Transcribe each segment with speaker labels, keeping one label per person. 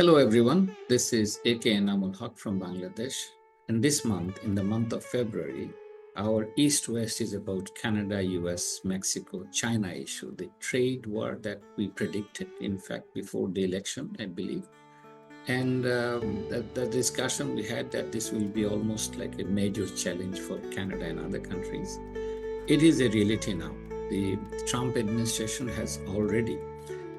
Speaker 1: Hello everyone, this is AK Enamul Haq from Bangladesh. And this month, in the month of February, our East-West is about Canada, US, Mexico, China issue, the trade war that we predicted, in fact, before the election, I believe. And the discussion we had that this will be almost like a major challenge for Canada and other countries. It is a reality now. The Trump administration has already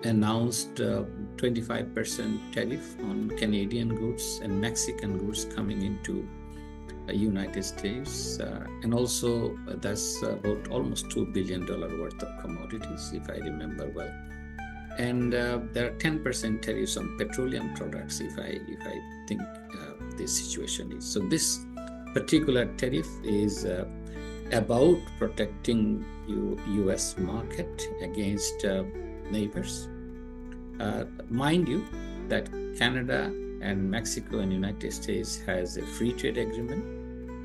Speaker 1: announced 25% tariff on Canadian goods and Mexican goods coming into the United States. And also that's about almost $2 billion worth of commodities, if I remember well. And there are 10% tariffs on petroleum products, if I think this situation is. So this particular tariff is about protecting U.S. market against neighbors. Mind you that Canada and Mexico and United States has a free trade agreement.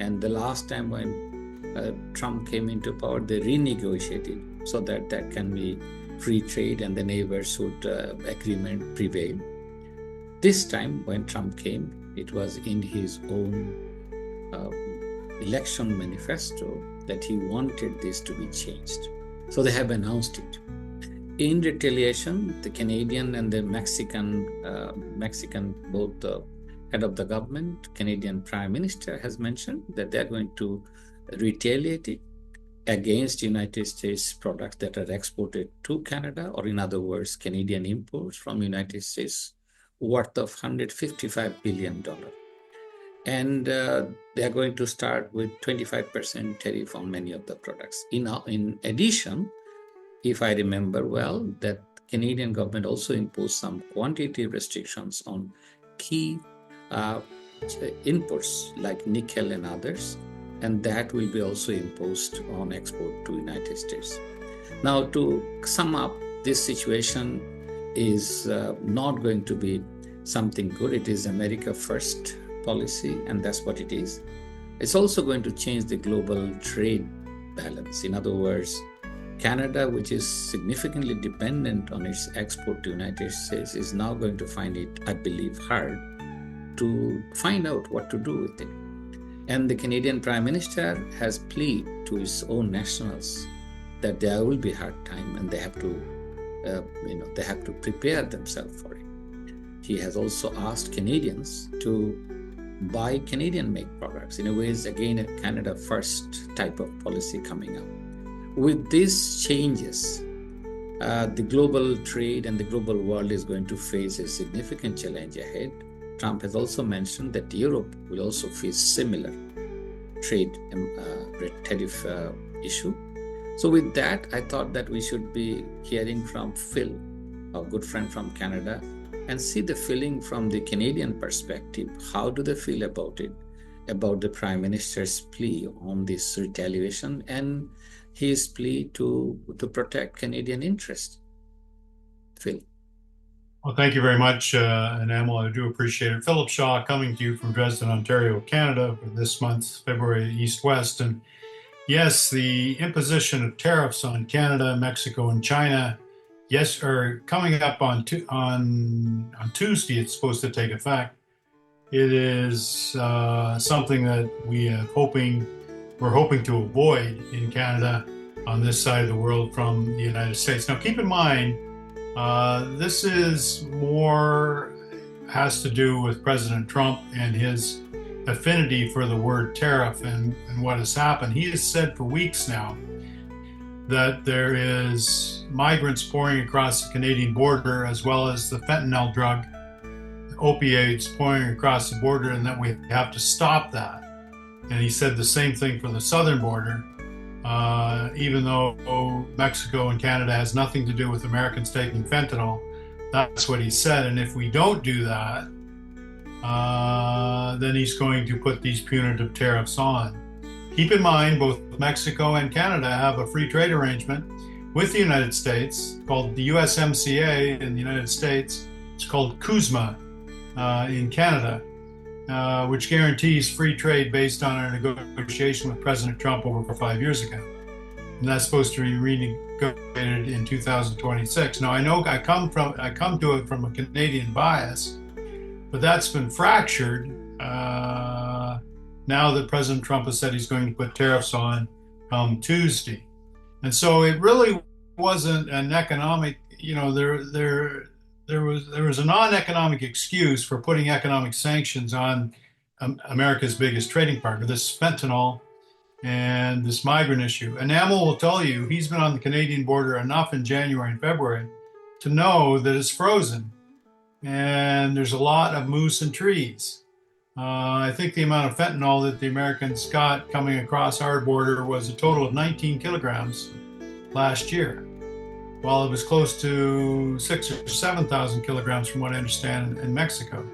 Speaker 1: And the last time when Trump came into power, they renegotiated so that there can be free trade and the neighborhood agreement prevail. This time when Trump came, it was in his own election manifesto that he wanted this to be changed. So they have announced it. In retaliation, the Canadian and the Mexican both head of the government, Canadian Prime Minister has mentioned that they're going to retaliate it against United States products that are exported to Canada, or in other words, Canadian imports from United States worth of $155 billion. And they are going to start with 25% tariff on many of the products. In addition, if I remember well, that Canadian government also imposed some quantity restrictions on key inputs like nickel and others, and that will be also imposed on export to United States. Now, to sum up, this situation is not going to be something good. It is America first policy, and that's what it is. It's also going to change the global trade balance. In other words, Canada, which is significantly dependent on its export to United States, is now going to find it, I believe, hard to find out what to do with it. And the Canadian Prime Minister has pleaded to his own nationals that there will be hard time and they have to prepare themselves for it. He has also asked Canadians to buy Canadian-made products. In a way, it's again a Canada first type of policy coming up. With these changes, the global trade and the global world is going to face a significant challenge ahead. Trump has also mentioned that Europe will also face similar trade tariff issue. So with that, I thought that we should be hearing from Phil, our good friend from Canada, and see the feeling from the Canadian perspective. How do they feel about it, about the Prime Minister's plea on this retaliation and his plea to protect Canadian interests? Phil.
Speaker 2: Well, thank you very much, Enamul. I do appreciate it. Philip Shaw coming to you from Dresden, Ontario, Canada, for this month's February East-West. And yes, the imposition of tariffs on Canada, Mexico, and China, coming up on Tuesday, it's supposed to take effect. It is something that we're hoping to avoid in Canada on this side of the world from the United States. Now, keep in mind, this is more has to do with President Trump and his affinity for the word tariff and what has happened. He has said for weeks now that there is migrants pouring across the Canadian border, as well as the fentanyl drug, opioids pouring across the border, and that we have to stop that. And he said the same thing for the southern border. Even though Mexico and Canada has nothing to do with Americans taking fentanyl, that's what he said. And if we don't do that, then he's going to put these punitive tariffs on. Keep in mind, both Mexico and Canada have a free trade arrangement with the United States called the USMCA in the United States. It's called CUSMA in Canada, which guarantees free trade based on a negotiation with President Trump over 5 years ago. And that's supposed to be renegotiated in 2026. Now, I know I come to it from a Canadian bias, But that's been fractured now that President Trump has said he's going to put tariffs on Tuesday. And so it really wasn't an economic, there was a non-economic excuse for putting economic sanctions on America's biggest trading partner, this fentanyl and this migrant issue. And Amel will tell you he's been on the Canadian border enough in January and February to know that it's frozen and there's a lot of moose and trees. I think the amount of fentanyl that the Americans got coming across our border was a total of 19 kilograms last year, while it was close to 6,000 or 7,000 kilograms from what I understand in Mexico.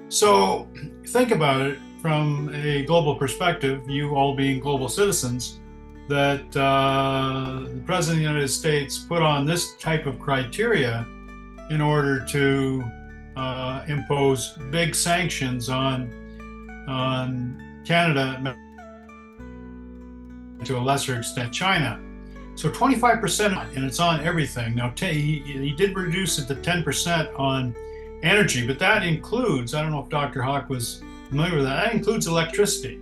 Speaker 2: So think about it from a global perspective, you all being global citizens, that the President of the United States put on this type of criteria in order to impose big sanctions on Canada, to a lesser extent China. So 25%, and it's on everything. Now, he did reduce it to 10% on energy, but that includes, I don't know if Dr. Hawk was familiar with that, that includes electricity.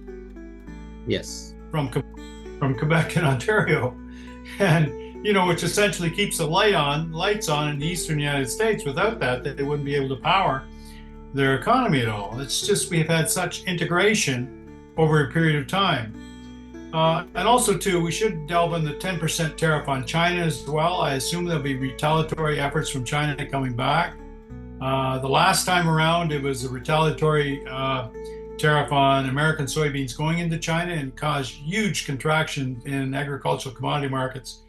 Speaker 1: Yes.
Speaker 2: From Quebec and Ontario. And, which essentially keeps the lights on in the eastern United States. Without that, they wouldn't be able to power their economy at all. It's just we've had such integration over a period of time. And also, too, we should delve in the 10% tariff on China as well. I assume there'll be retaliatory efforts from China coming back. The last time around, it was a retaliatory tariff on American soybeans going into China and caused huge contraction in agricultural commodity markets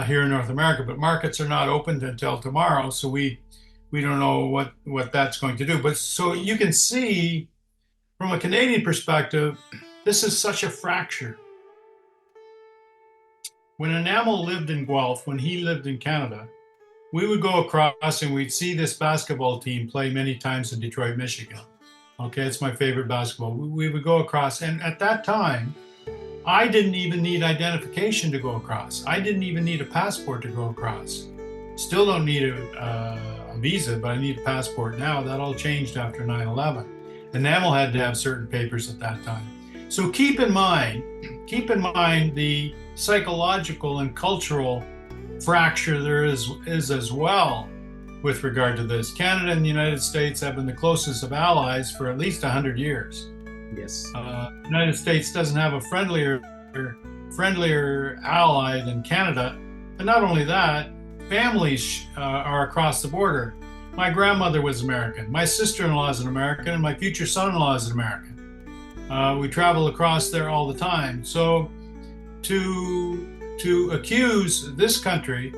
Speaker 2: here in North America. But markets are not opened until tomorrow, so we don't know what that's going to do. But so you can see from a Canadian perspective, this is such a fracture. When Enamel lived in Guelph, when he lived in Canada, we would go across and we'd see this basketball team play many times in Detroit, Michigan. Okay, it's my favorite basketball. We would go across, and at that time, I didn't even need identification to go across. I didn't even need a passport to go across. Still don't need a visa, but I need a passport now. That all changed after 9/11. Enamel had to have certain papers at that time. So keep in mind the psychological and cultural fracture there is as well with regard to this. Canada and the United States have been the closest of allies for at least 100 years.
Speaker 1: Yes.
Speaker 2: The United States doesn't have a friendlier ally than Canada. And not only that, families are across the border. My grandmother was American. My sister-in-law is an American, and my future son-in-law is an American. We travel across there all the time. So to accuse this country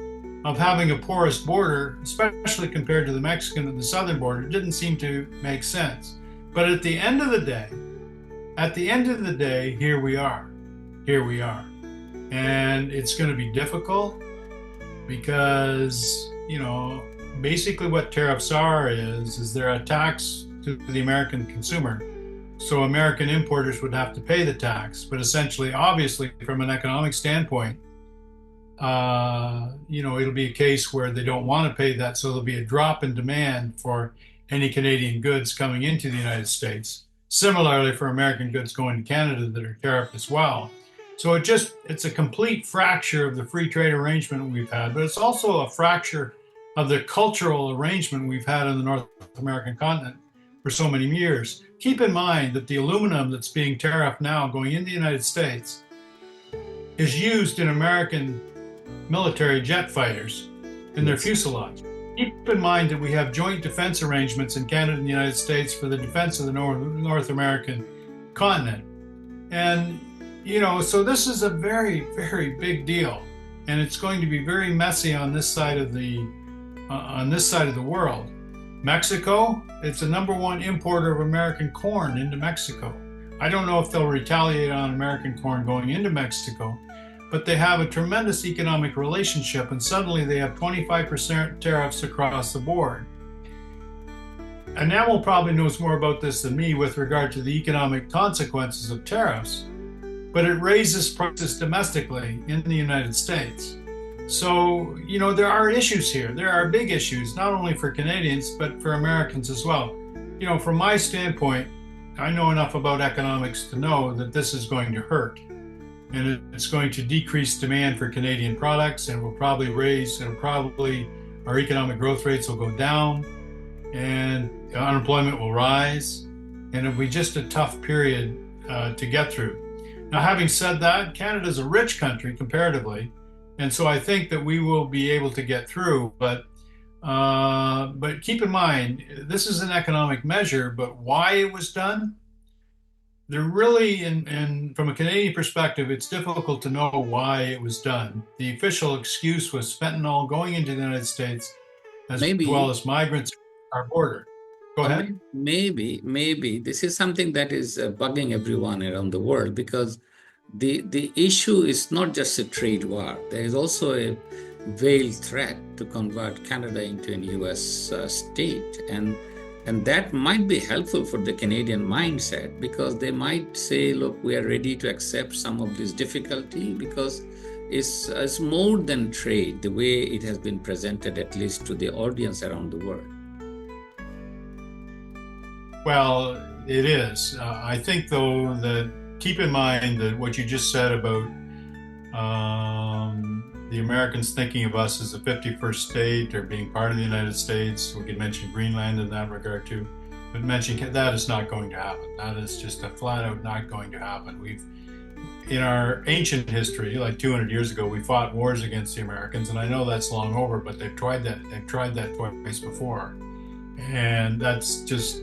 Speaker 2: of having a porous border, especially compared to the Mexican and the southern border, didn't seem to make sense. But at the end of the day, here we are. And it's going to be difficult because, basically what tariffs are is they're a tax to the American consumer. So American importers would have to pay the tax, but essentially, obviously, from an economic standpoint, it'll be a case where they don't want to pay that, so there'll be a drop in demand for any Canadian goods coming into the United States. Similarly, for American goods going to Canada that are tariffed as well. So it's a complete fracture of the free trade arrangement we've had, but it's also a fracture of the cultural arrangement we've had in the North American continent for so many years. Keep in mind that the aluminum that's being tariffed now going into the United States is used in American military jet fighters in their fuselage. Keep in mind that we have joint defense arrangements in Canada and the United States for the defense of the North American continent. And, so this is a very, very big deal. And it's going to be very messy on this side of the world. Mexico, it's the number one importer of American corn into Mexico. I don't know if they'll retaliate on American corn going into Mexico, but they have a tremendous economic relationship, and suddenly they have 25% tariffs across the board. And Namel probably knows more about this than me with regard to the economic consequences of tariffs, but it raises prices domestically in the United States. So, there are issues here. There are big issues, not only for Canadians, but for Americans as well. from my standpoint, I know enough about economics to know that this is going to hurt. And it's going to decrease demand for Canadian products, and our economic growth rates will go down, and unemployment will rise, and it'll be just a tough period to get through. Now, having said that, Canada is a rich country comparatively, and so I think that we will be able to get through. But keep in mind, this is an economic measure, but why it was done, they're really, from a Canadian perspective, it's difficult to know why it was done. The official excuse was fentanyl going into the United States, as well
Speaker 1: Maybe,
Speaker 2: as migrants at our border. Go ahead.
Speaker 1: maybe this is something that is bugging everyone around the world, because the issue is not just a trade war. There is also a veiled threat to convert Canada into an U.S. State, and that might be helpful for the Canadian mindset, because they might say, look, we are ready to accept some of this difficulty, because it's more than trade, the way it has been presented, at least to the audience around the world.
Speaker 2: Well, it is. I think, though, that keep in mind that what you just said about the Americans thinking of us as a 51st state or being part of the United States. We could mention Greenland in that regard too, but mentioning that is not going to happen. That is just a flat out not going to happen. In our ancient history, like 200 years ago, we fought wars against the Americans, and I know that's long over, but they've tried that twice before, and that's just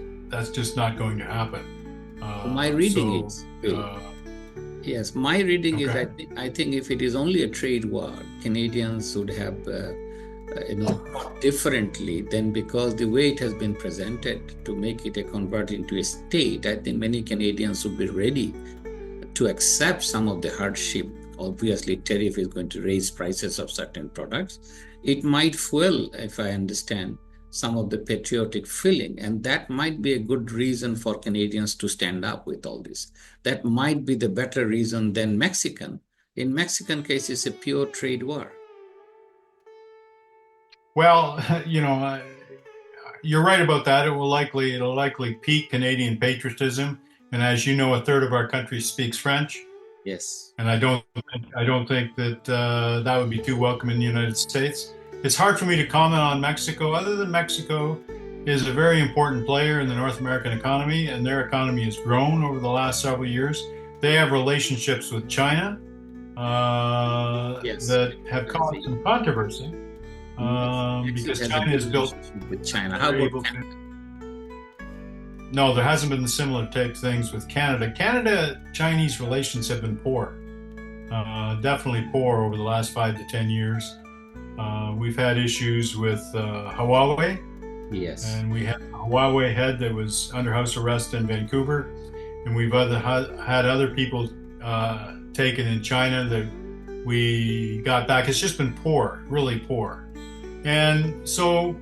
Speaker 2: not going to happen.
Speaker 1: My reading is, yes, my reading is, I think if it is only a trade war, Canadians would have differently than, because the way it has been presented to make it a convert into a state, I think many Canadians would be ready to accept some of the hardship. Obviously, tariff is going to raise prices of certain products. It might fuel, if I understand, some of the patriotic feeling, and that might be a good reason for Canadians to stand up with all this. That might be the better reason than Mexican. In Mexican case, it's a pure trade war.
Speaker 2: Well, you're right about that. It'll likely pique Canadian patriotism, and as you know, a third of our country speaks French.
Speaker 1: Yes.
Speaker 2: And I don't think that that would be too welcome in the United States. It's hard for me to comment on Mexico, other than Mexico is a very important player in the North American economy, and their economy has grown over the last several years. They have relationships with China that have caused some controversy because China is built
Speaker 1: with China. How about Canada?
Speaker 2: No, there hasn't been similar things with Canada. Canada-Chinese relations have been poor, definitely poor over the last 5 to 10 years. We've had issues with Huawei.
Speaker 1: Yes.
Speaker 2: And we had a Huawei head that was under house arrest in Vancouver. And we've had other people taken in China that we got back. It's just been poor, really poor. And so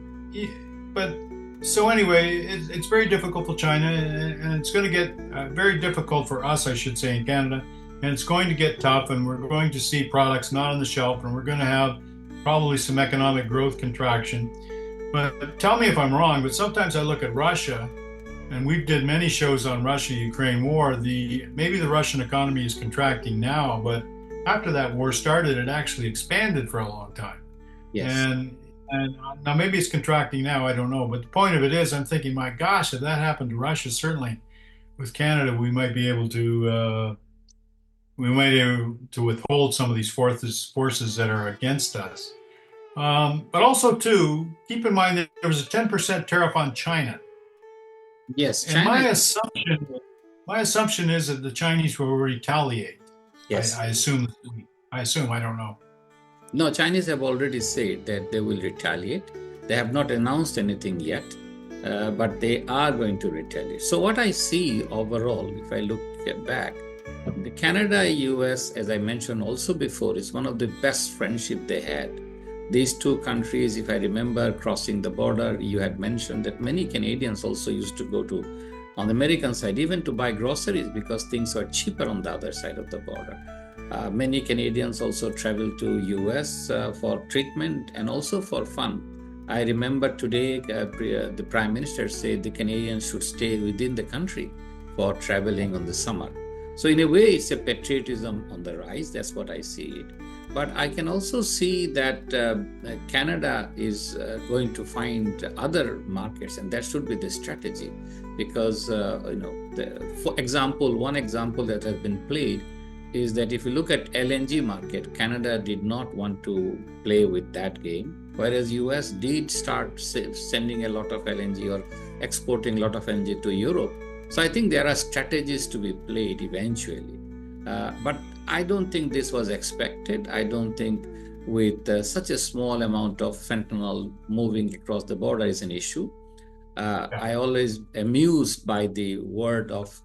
Speaker 2: anyway, it's very difficult for China, and it's going to get very difficult for us, I should say, in Canada. And it's going to get tough, and we're going to see products not on the shelf, and we're going to have probably some economic growth contraction. But tell me if I'm wrong, but sometimes I look at Russia, and we did many shows on Russia-Ukraine war. Maybe the Russian economy is contracting now, but after that war started, it actually expanded for a long time.
Speaker 1: Yes.
Speaker 2: And now maybe it's contracting now, I don't know. But the point of it is, I'm thinking, my gosh, if that happened to Russia, certainly with Canada, we might be able to withhold some of these forces that are against us. But also, too, keep in mind that there was a 10% tariff on China.
Speaker 1: Yes,
Speaker 2: and my assumption is that the Chinese will retaliate.
Speaker 1: Yes,
Speaker 2: I assume. I don't know.
Speaker 1: No, Chinese have already said that they will retaliate. They have not announced anything yet, but they are going to retaliate. So what I see overall, if I look back, the Canada-US, as I mentioned also before, is one of the best friendship they had. These two countries, if I remember, crossing the border, you had mentioned that many Canadians also used to go to, on the American side, even to buy groceries because things were cheaper on the other side of the border. Many Canadians also travel to US for treatment and also for fun. I remember today the Prime Minister said the Canadians should stay within the country for traveling on the summer. So in a way, it's a patriotism on the rise. That's what I see it. But I can also see that Canada is going to find other markets, and that should be the strategy. Because one example that has been played is that if you look at LNG market, Canada did not want to play with that game, whereas US did start sending a lot of LNG or exporting a lot of LNG to Europe. So I think there are strategies to be played eventually. But I don't think this was expected. I don't think with such a small amount of fentanyl moving across the border is an issue. I always amused by the word of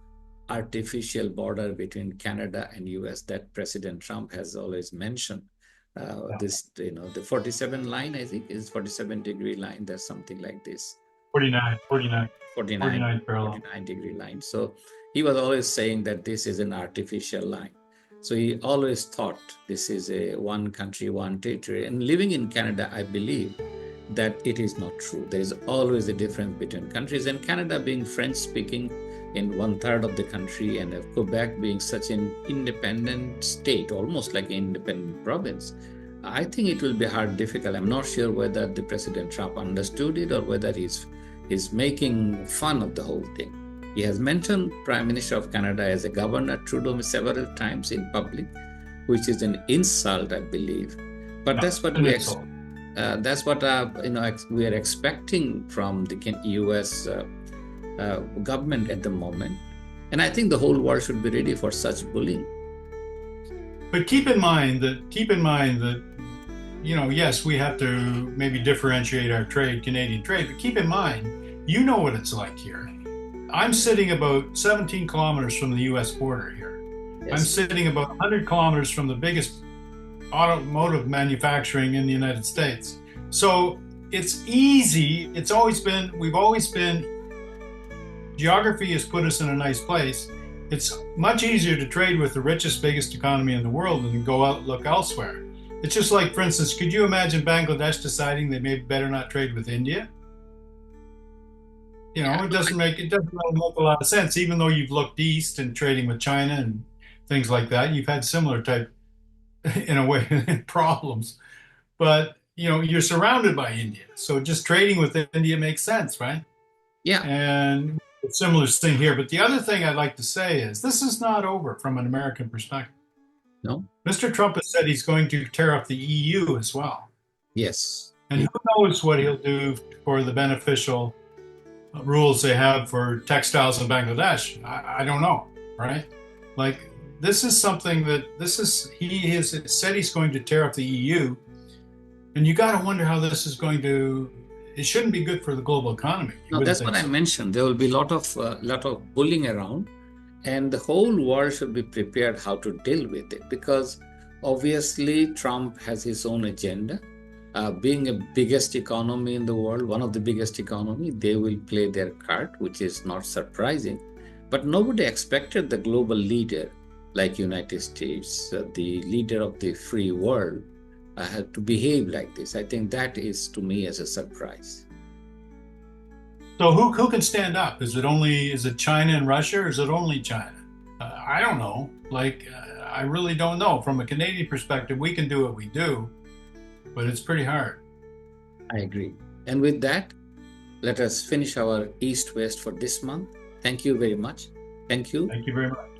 Speaker 1: artificial border between Canada and US that President Trump has always mentioned. This, the 47 line, I think, is 47-degree line. There's something like this.
Speaker 2: 49 parallel.
Speaker 1: 49-degree line. So he was always saying that this is an artificial line. So he always thought this is a one country, one territory. And living in Canada, I believe that it is not true. There is always a difference between countries. And Canada being French-speaking in 1/3 of the country, and Quebec being such an independent state, almost like an independent province, I think it will be difficult. I'm not sure whether the President Trump understood it or whether he's making fun of the whole thing. He has mentioned Prime Minister of Canada as a Governor Trudeau several times in public, which is an insult, I believe. But that's what we are expecting from the US government at the moment. And I think the whole world should be ready for such bullying.
Speaker 2: But keep in mind that, yes, we have to maybe differentiate our trade, Canadian trade, but keep in mind, you know what it's like here. I'm sitting about 17 kilometers from the US border here. Yes. I'm sitting about 100 kilometers from the biggest automotive manufacturing in the United States. So it's easy. We've always been, geography has put us in a nice place. It's much easier to trade with the richest, biggest economy in the world than go out and look elsewhere. It's just like, for instance, could you imagine Bangladesh deciding they maybe better not trade with India? It doesn't really make a lot of sense. Even though you've looked east and trading with China and things like that, you've had similar type, in a way, problems. But you're surrounded by India, so just trading with India makes sense, right?
Speaker 1: Yeah.
Speaker 2: And a similar thing here. But the other thing I'd like to say is this is not over from an American perspective.
Speaker 1: No.
Speaker 2: Mr. Trump has said he's going to tariff the EU as well.
Speaker 1: Yes.
Speaker 2: And who knows what he'll do for the beneficial rules they have for textiles in Bangladesh. I don't know, right? Like, this is something that he has said he's going to tariff the EU. And you got to wonder how this is going to, it shouldn't be good for the global economy.
Speaker 1: No, that's what I mentioned. There will be a lot of bullying around, and the whole world should be prepared how to deal with it, because obviously Trump has his own agenda. Being a biggest economy in the world, one of the biggest economy, they will play their card, which is not surprising. But nobody expected the global leader like United States, the leader of the free world, to behave like this. I think that is, to me, as a surprise.
Speaker 2: So who can stand up? Is it China and Russia, or is it only China? I don't know. I really don't know. From a Canadian perspective, we can do what we do, but it's pretty hard.
Speaker 1: I agree. And with that, let us finish our East-West for this month. Thank you very much. Thank you.
Speaker 2: Thank you very much.